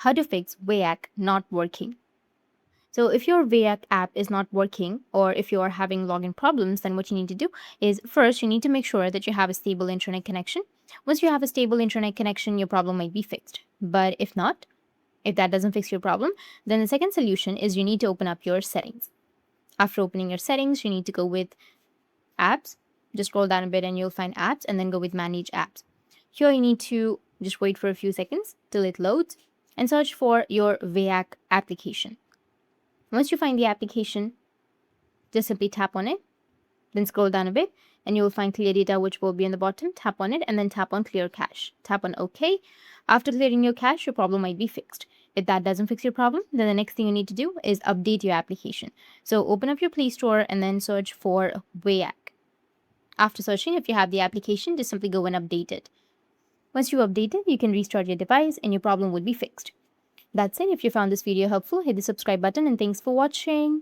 how to fix Weyyak not working. So if your Weyyak app is not working, or if you are having login problems, then what you need to do is first you need to make sure that you have a stable internet connection. Once you have a stable internet connection, your problem might be fixed. But if not, if that doesn't fix your problem, then the second solution is you need to open up your settings. After opening your settings, you need to go with apps. Just scroll down a bit and you'll find apps, and then go with manage apps. Here you need to just wait for a few seconds till it loads and search for your Weyyak application. Once you find the application, just simply tap on it, then scroll down a bit and you will find clear data, which will be on the bottom. Tap on it and then tap on clear cache. Tap on OK. After clearing your cache, your problem might be fixed. If that doesn't fix your problem, then the next thing you need to do is update your application. So open up your Play Store and then search for Weyyak. After searching, if you have the application, just simply go and update it. Once you update it, you can restart your device and your problem would be fixed. That's it. If you found this video helpful, hit the subscribe button and thanks for watching.